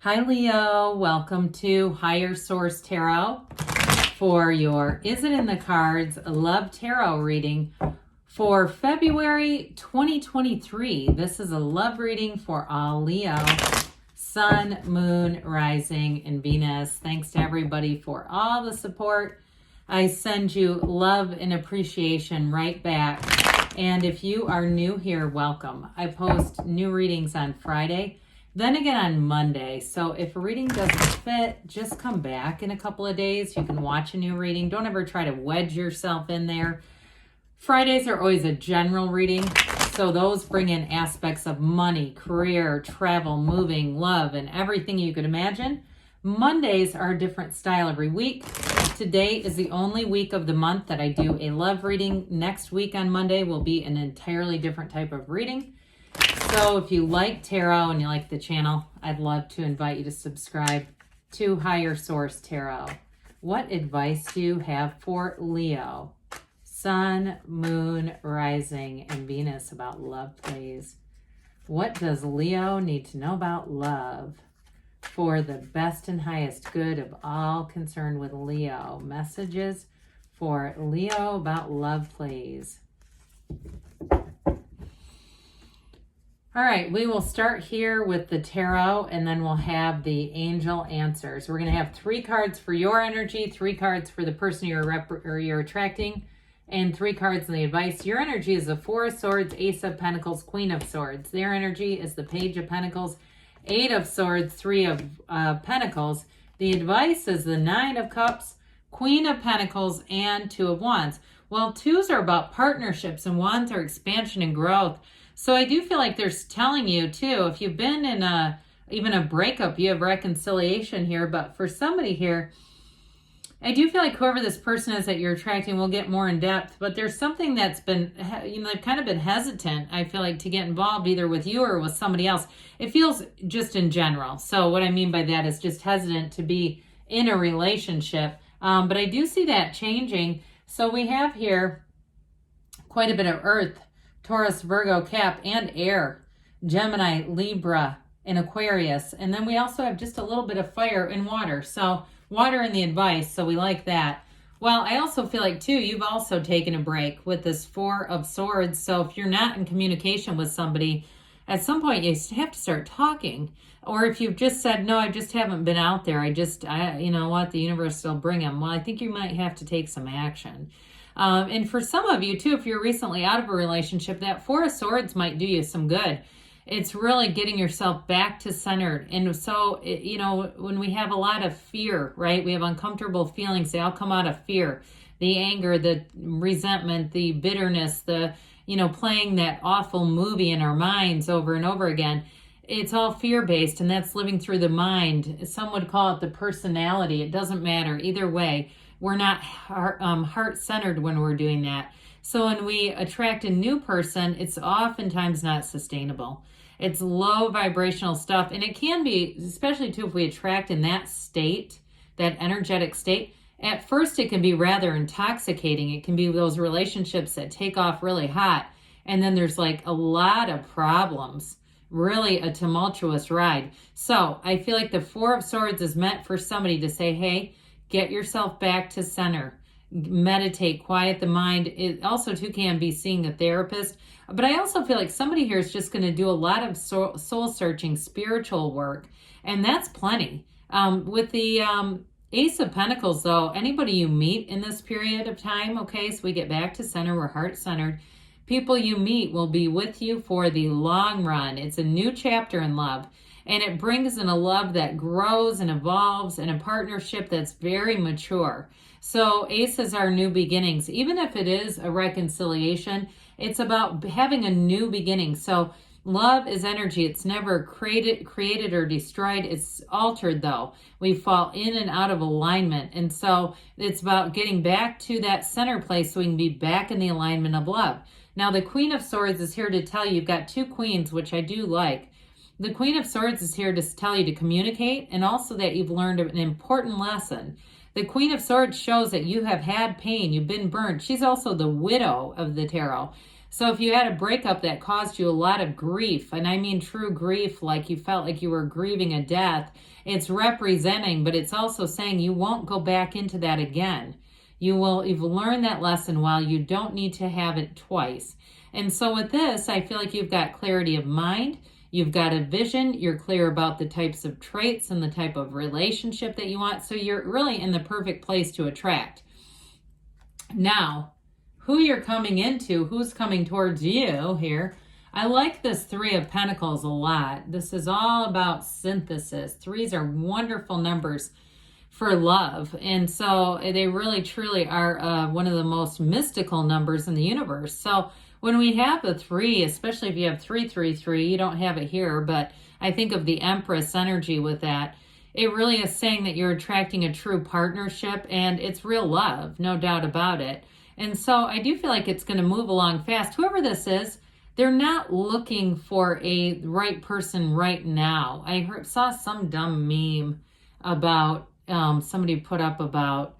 Hi Leo, welcome to Higher Source Tarot for your Is It in the Cards Love Tarot reading for February 2023. This is a love reading for all Leo, Sun, Moon, Rising, and Venus. Thanks to everybody for all the support. I send you love and appreciation right back. And if you are new here, welcome. I post new readings on Friday, then again on Monday. So if a reading doesn't fit, just come back in a couple of days. You can watch a new reading. Don't ever try to wedge yourself in there. Fridays are always a general reading. So those bring in aspects of money, career, travel, moving, love, and everything you could imagine. Mondays are a different style every week. Today is the only week of the month that I do a love reading. Next week on Monday will be an entirely different type of reading. So if you like tarot and you like the channel, I'd love to invite you to subscribe to Higher Source Tarot. What advice do you have for Leo, Sun, Moon, Rising, and Venus about love, please? What does Leo need to know about love for the best and highest good of all concerned with Leo? Messages for Leo about love, please. All right, we will start here with the tarot, and then we'll have the angel answers. We're going to have 3 cards for your energy, 3 cards for the person you're attracting, and 3 cards in the advice. Your energy is the 4 of Swords, Ace of Pentacles, Queen of Swords. Their energy is the Page of Pentacles, 8 of Swords, 3 of Pentacles. The advice is the 9 of Cups, Queen of Pentacles, and 2 of Wands. Well, 2s are about partnerships, and Wands are expansion and growth. So I do feel like they're telling you too, if you've been in even a breakup, you have reconciliation here. But for somebody here, I do feel like whoever this person is that you're attracting will get more in depth. But there's something that's been, they've kind of been hesitant, I feel like, to get involved either with you or with somebody else. It feels just in general. So what I mean by that is just hesitant to be in a relationship. But I do see that changing. So we have here quite a bit of Earth, Taurus, Virgo, Cap, and Air, Gemini, Libra, and Aquarius. And then we also have just a little bit of fire and water. So water in the advice, so we like that. Well, I also feel like, too, you've also taken a break with this 4 of Swords. So if you're not in communication with somebody, at some point you have to start talking. Or if you've just said, no, I just haven't been out there. You know what, the universe will bring them. Well, I think you might have to take some action. And for some of you, too, if you're recently out of a relationship, that 4 of Swords might do you some good. It's really getting yourself back to centered. And so, when we have a lot of fear, right, we have uncomfortable feelings, they all come out of fear. The anger, the resentment, the bitterness, the, playing that awful movie in our minds over and over again. It's all fear-based, and that's living through the mind. Some would call it the personality. It doesn't matter. Either way, we're not heart-centered when we're doing that. So when we attract a new person, it's oftentimes not sustainable. It's low vibrational stuff. And it can be, especially too, if we attract in that state, that energetic state, at first it can be rather intoxicating. It can be those relationships that take off really hot. And then there's like a lot of problems. Really a tumultuous ride. So I feel like the 4 of Swords is meant for somebody to say, hey, get yourself back to center. Meditate, quiet the mind. It also, too, can be seeing a therapist. But I also feel like somebody here is just going to do a lot of soul-searching spiritual work. And that's plenty. With the Ace of Pentacles, though, anybody you meet in this period of time, okay, so we get back to center, we're heart-centered. People you meet will be with you for the long run. It's a new chapter in love. And it brings in a love that grows and evolves and a partnership that's very mature. So aces are new beginnings. Even if it is a reconciliation, it's about having a new beginning. So love is energy. It's never created or destroyed. It's altered, though. We fall in and out of alignment. And so it's about getting back to that center place so we can be back in the alignment of love. Now, the Queen of Swords is here to tell you, you've got 2 queens, which I do like. The Queen of Swords is here to tell you to communicate, and also that you've learned an important lesson. The Queen of Swords shows that you have had pain, you've been burned. She's also the widow of the tarot. So if you had a breakup that caused you a lot of grief, and I mean true grief, like you felt like you were grieving a death, it's representing, but it's also saying you won't go back into that again. You've learned that lesson well. You don't need to have it twice. And so with this, I feel like you've got clarity of mind. You've got a vision. You're clear about the types of traits and the type of relationship that you want. So you're really in the perfect place to attract. Now, who you're coming into, who's coming towards you here. I like this Three of Pentacles a lot. This is all about synthesis. Threes are wonderful numbers for love. And so they really, truly are one of the most mystical numbers in the universe. So when we have a 3, especially if you have 333, you don't have it here, but I think of the Empress energy with that. It really is saying that you're attracting a true partnership, and it's real love, no doubt about it. And so I do feel like it's going to move along fast. Whoever this is, they're not looking for a right person right now. I saw some dumb meme about somebody put up about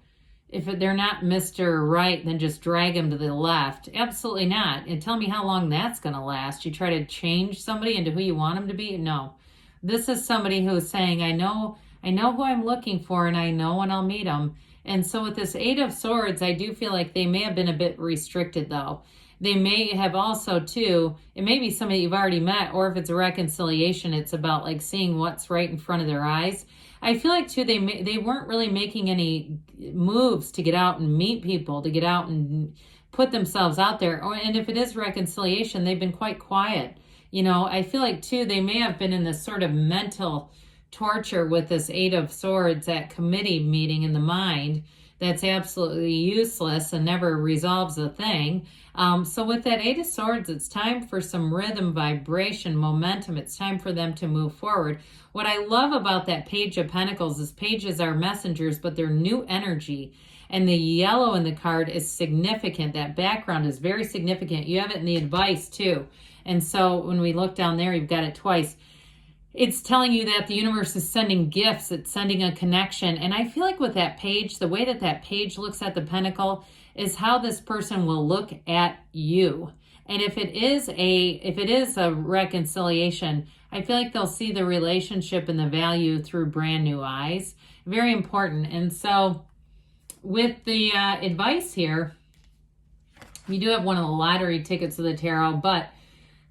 if they're not Mr. Right, then just drag him to the left. Absolutely not. And tell me how long that's going to last. You try to change somebody into who you want them to be? No. This is somebody who's saying, I know who I'm looking for, and I know when I'll meet them. And so with this Eight of Swords, I do feel like they may have been a bit restricted, though. They may have also, too, it may be somebody you've already met, or if it's a reconciliation, it's about like seeing what's right in front of their eyes. I feel like, too, they weren't really making any moves to get out and meet people, to get out and put themselves out there. And if it is reconciliation, they've been quite quiet. You know, I feel like, too, they may have been in this sort of mental torture with this Eight of Swords, that committee meeting in the mind that's absolutely useless and never resolves a thing. So with that Eight of Swords, it's time for some rhythm, vibration, momentum. It's time for them to move forward. What I love about that Page of Pentacles is pages are messengers, but they're new energy. And the yellow in the card is significant. That background is very significant. You have it in the advice too. And so when we look down there, you've got it twice. It's telling you that the universe is sending gifts. It's sending a connection. And I feel like with that page, the way that that page looks at the pentacle is how this person will look at you. And if it is a reconciliation, I feel like they'll see the relationship and the value through brand new eyes. Very important. And so with the advice here, you do have one of the lottery tickets of the tarot, but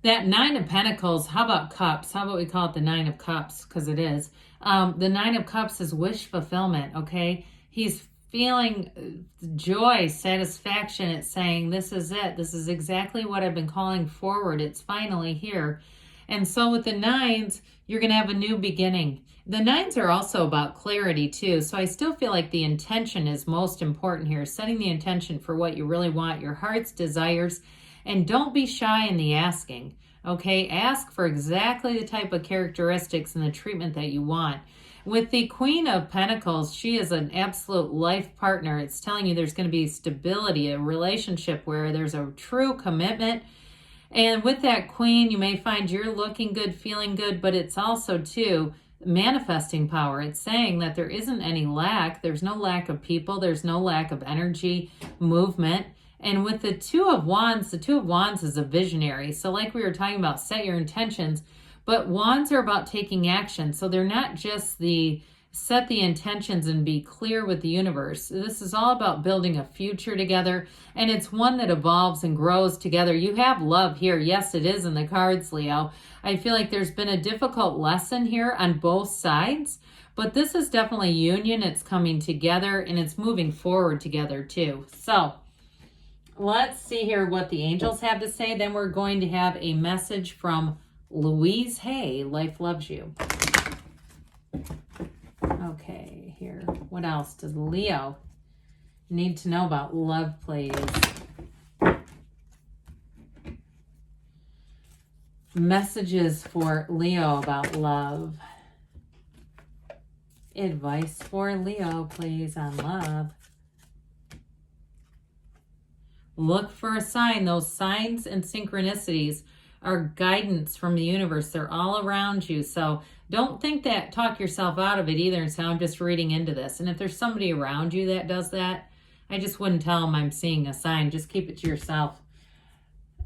that Nine of Pentacles, how about Cups? How about we call it the Nine of Cups? Because it is. The Nine of Cups is wish fulfillment, okay? He's feeling joy, satisfaction. It's saying, this is it. This is exactly what I've been calling forward. It's finally here. And so with the nines, you're going to have a new beginning. The nines are also about clarity too. So I still feel like the intention is most important here. Setting the intention for what you really want, your heart's desires. And don't be shy in the asking, okay? Ask for exactly the type of characteristics and the treatment that you want. With the Queen of Pentacles, she is an absolute life partner. It's telling you there's going to be stability, a relationship where there's a true commitment. And with that Queen, you may find you're looking good, feeling good, but it's also, too, manifesting power. It's saying that there isn't any lack. There's no lack of people. There's no lack of energy, movement. And with the Two of Wands is a visionary. So like we were talking about, set your intentions, but Wands are about taking action. So they're not just set the intentions and be clear with the universe. This is all about building a future together, and it's one that evolves and grows together. You have love here. Yes, it is in the cards, Leo. I feel like there's been a difficult lesson here on both sides, but this is definitely union. It's coming together, and it's moving forward together too. So let's see here what the angels have to say. Then we're going to have a message from Louise Hay. Life loves you. Okay, here. What else does Leo need to know about love, please? Messages for Leo about love. Advice for Leo, please, on love. Look for a sign. Those signs and synchronicities are guidance from the universe. They're all around you. So don't talk yourself out of it either and say, I'm just reading into this. And if there's somebody around you that does that, I just wouldn't tell them I'm seeing a sign. Just keep it to yourself.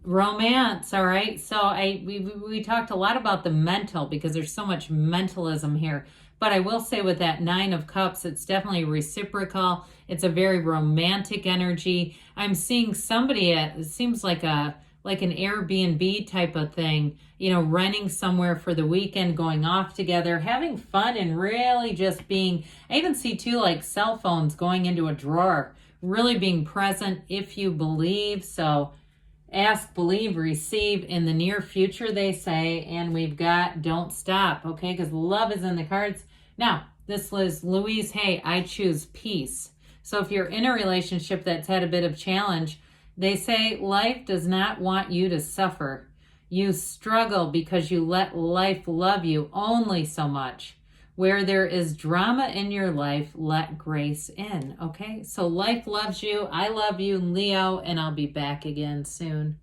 Romance, all right. So we talked a lot about the mental because there's so much mentalism here. But I will say with that 9 of Cups, it's definitely reciprocal. It's a very romantic energy. I'm seeing somebody at, it seems like an Airbnb type of thing, you know, renting somewhere for the weekend, going off together, having fun, and really just being, I even see too, like cell phones going into a drawer, really being present if you believe. So ask, believe, receive in the near future, they say. And we've got don't stop, okay? Because love is in the cards. Now, this was Louise Hay, I choose peace. So if you're in a relationship that's had a bit of challenge, they say life does not want you to suffer. You struggle because you let life love you only so much. Where there is drama in your life, let grace in, okay? So life loves you. I love you, Leo, and I'll be back again soon.